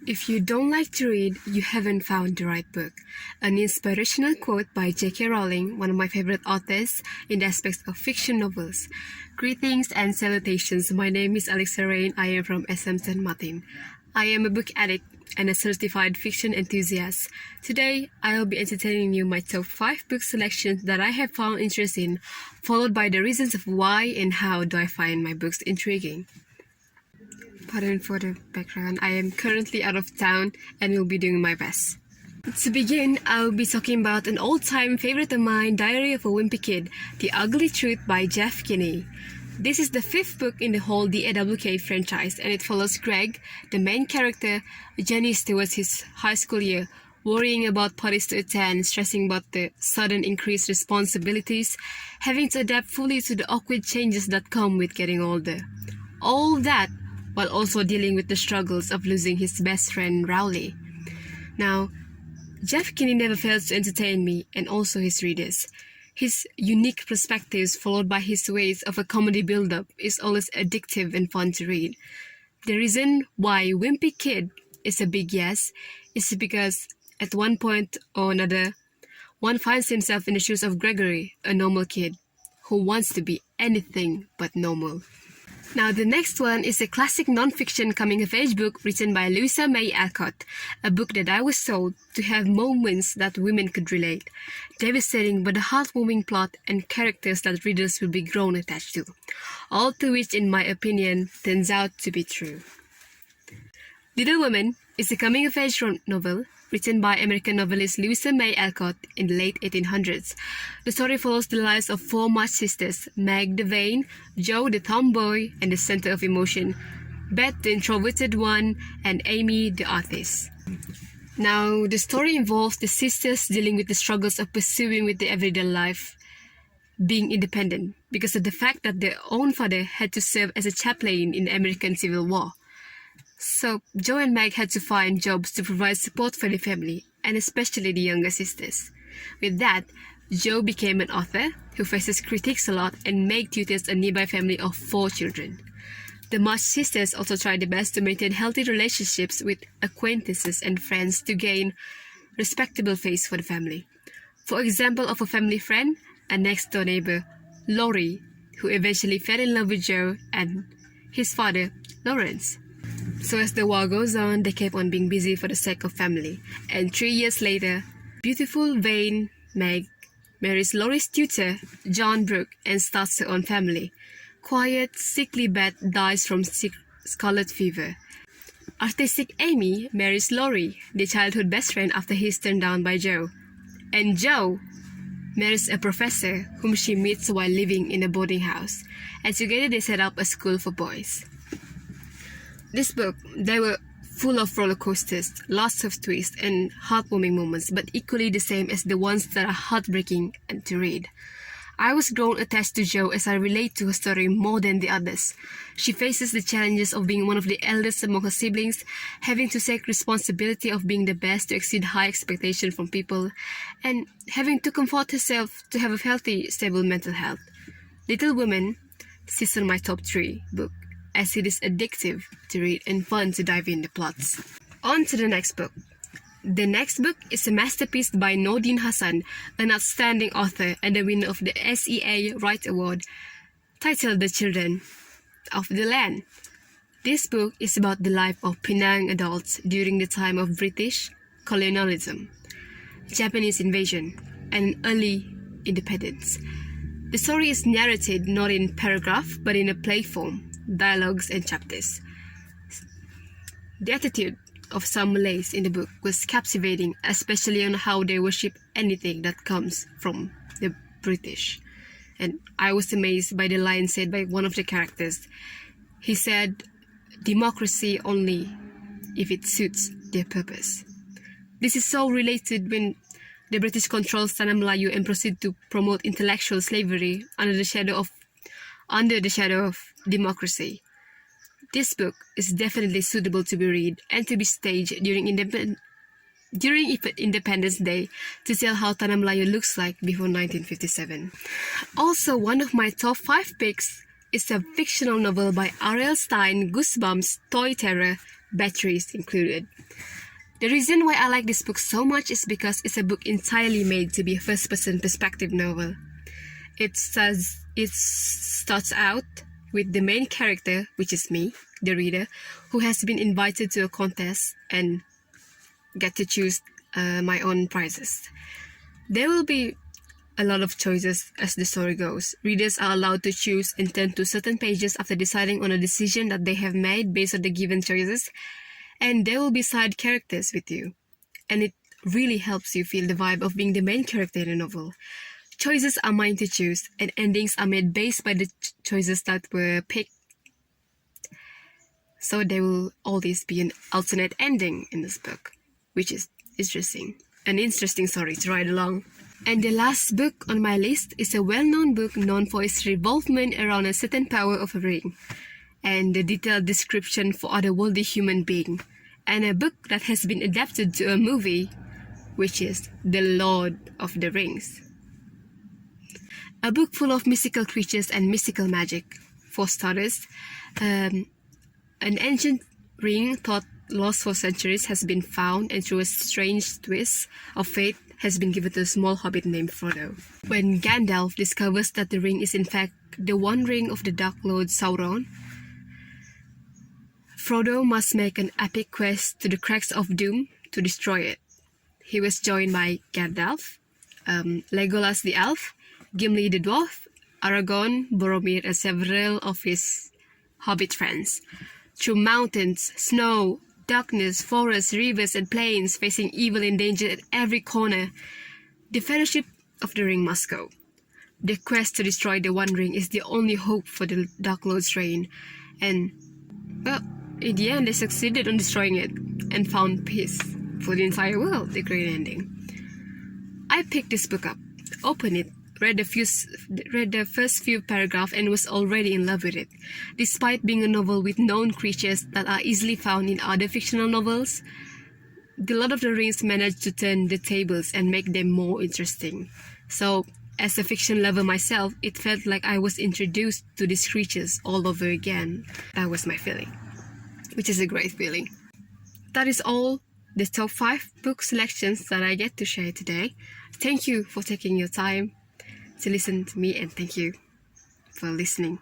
If you don't like to read, you haven't found the right book. An inspirational quote by J.K. Rowling, one of my favorite authors in the aspects of fiction novels. Greetings and salutations. My name is ALLEXA REYN. I am from SM St. Martin. I am a book addict and a certified fiction enthusiast. Today, I'll be entertaining you my top 5 book selections that I have found interesting, followed by the reasons of why and how do I find my books intriguing. Pardon for the background, I am currently out of town and will be doing my best. To begin, I'll be talking about an old-time favorite of mine, Diary of a Wimpy Kid, The Ugly Truth by Jeff Kinney. This is the 5th book in the whole DAWK franchise, and it follows Greg, the main character, journeys towards his high school year, worrying about parties to attend, stressing about the sudden increased responsibilities, having to adapt fully to the awkward changes that come with getting older. All that while also dealing with the struggles of losing his best friend, Rowley. Now, Jeff Kinney never fails to entertain me and also his readers. His unique perspectives, followed by his ways of a comedy build-up, is always addictive and fun to read. The reason why Wimpy Kid is a big yes is because at one point or another, one finds himself in the shoes of Gregory, a normal kid who wants to be anything but normal. Now, the next one is a classic non-fiction coming-of-age book written by Louisa May Alcott, a book that I was told to have moments that women could relate, devastating but a heartwarming plot and characters that readers will be grown attached to, all to which, in my opinion, turns out to be true. Little Women is a coming-of-age novel written by American novelist Louisa May Alcott in the late 1800s. The story follows the lives of 4 March sisters, Meg the vain, Jo the tomboy and the center of emotion, Beth the introverted one, and Amy the artist. Now, the story involves the sisters dealing with the struggles of pursuing with the everyday life, being independent, because of the fact that their own father had to serve as a chaplain in the American Civil War. So, Jo and Meg had to find jobs to provide support for the family, and especially the younger sisters. With that, Jo became an author who faces critiques a lot, and Meg tutors a nearby family of 4 children. The March sisters also try their best to maintain healthy relationships with acquaintances and friends to gain respectable face for the family. For example, of a family friend, a next-door neighbor, Laurie, who eventually fell in love with Jo and his father, Lawrence. So as the war goes on, they kept on being busy for the sake of family. And 3 years later, beautiful, vain Meg marries Laurie's tutor, John Brooke, and starts her own family. Quiet, sickly Beth dies from scarlet fever. Artistic Amy marries Laurie, their childhood best friend, after he is turned down by Jo. And Jo marries a professor whom she meets while living in a boarding house. And together they set up a school for boys. This book, they were full of roller coasters, lots of twists and heartwarming moments, but equally the same as the ones that are heartbreaking and to read. I was grown attached to Jo as I relate to her story more than the others. She faces the challenges of being one of the eldest among her siblings, having to take responsibility of being the best to exceed high expectations from people, and having to comfort herself to have a healthy, stable mental health. Little Women sits on my top 3 book, as it is addictive to read and fun to dive in the plots. On to the next book. The next book is a masterpiece by Nordin Hassan, an outstanding author and the winner of the SEA Wright Award, titled The Children of the Land. This book is about the life of Penang adults during the time of British colonialism, Japanese invasion, and early independence. The story is narrated not in paragraph but in a play form, dialogues and chapters. The attitude of some Malays in the book was captivating, especially on how they worship anything that comes from the British. And I was amazed by the line said by one of the characters. He said, "Democracy only if it suits their purpose." This is so related when the British controls Tanah Melayu and proceed to promote intellectual slavery under the shadow of democracy. This book is definitely suitable to be read and to be staged during Independence Day to tell how Tanah Melayu looks like before 1957. Also, one of my top 5 picks is a fictional novel by R.L. Stine, Goosebumps, Toy Terror, batteries included. The reason why I like this book so much is because it's a book entirely made to be a first-person perspective novel. It starts out with the main character, which is me, the reader, who has been invited to a contest and get to choose my own prizes. There will be a lot of choices as the story goes. Readers are allowed to choose and turn to certain pages after deciding on a decision that they have made based on the given choices, and there will be side characters with you. And it really helps you feel the vibe of being the main character in a novel. Choices are mine to choose, and endings are made based by the choices that were picked. So there will always be an alternate ending in this book, which is interesting. An interesting story to ride along. And the last book on my list is a well-known book known for its revolvement around a certain power of a ring, and the detailed description for otherworldly human being, and a book that has been adapted to a movie, which is The Lord of the Rings. A book full of mystical creatures and mystical magic. For starters, an ancient ring thought lost for centuries has been found, and through a strange twist of fate has been given to a small hobbit named Frodo. When Gandalf discovers that the ring is in fact the One Ring of the Dark Lord Sauron, Frodo must make an epic quest to the cracks of doom to destroy it. He was joined by Gandalf, Legolas the elf, Gimli the dwarf, Aragorn, Boromir, and several of his hobbit friends. Through mountains, snow, darkness, forests, rivers, and plains, facing evil and danger at every corner, the Fellowship of the Ring must go. The quest to destroy the One Ring is the only hope for the Dark Lord's reign, and, well, in the end they succeeded on destroying it, and found peace for the entire world, the great ending. I picked this book up, opened it, read the first few paragraphs, and was already in love with it. Despite being a novel with known creatures that are easily found in other fictional novels, The Lord of the Rings managed to turn the tables and make them more interesting. So, as a fiction lover myself, it felt like I was introduced to these creatures all over again. That was my feeling, which is a great feeling. That is all the top 5 book selections that I get to share today. Thank you for taking your time to listen to me, and thank you for listening.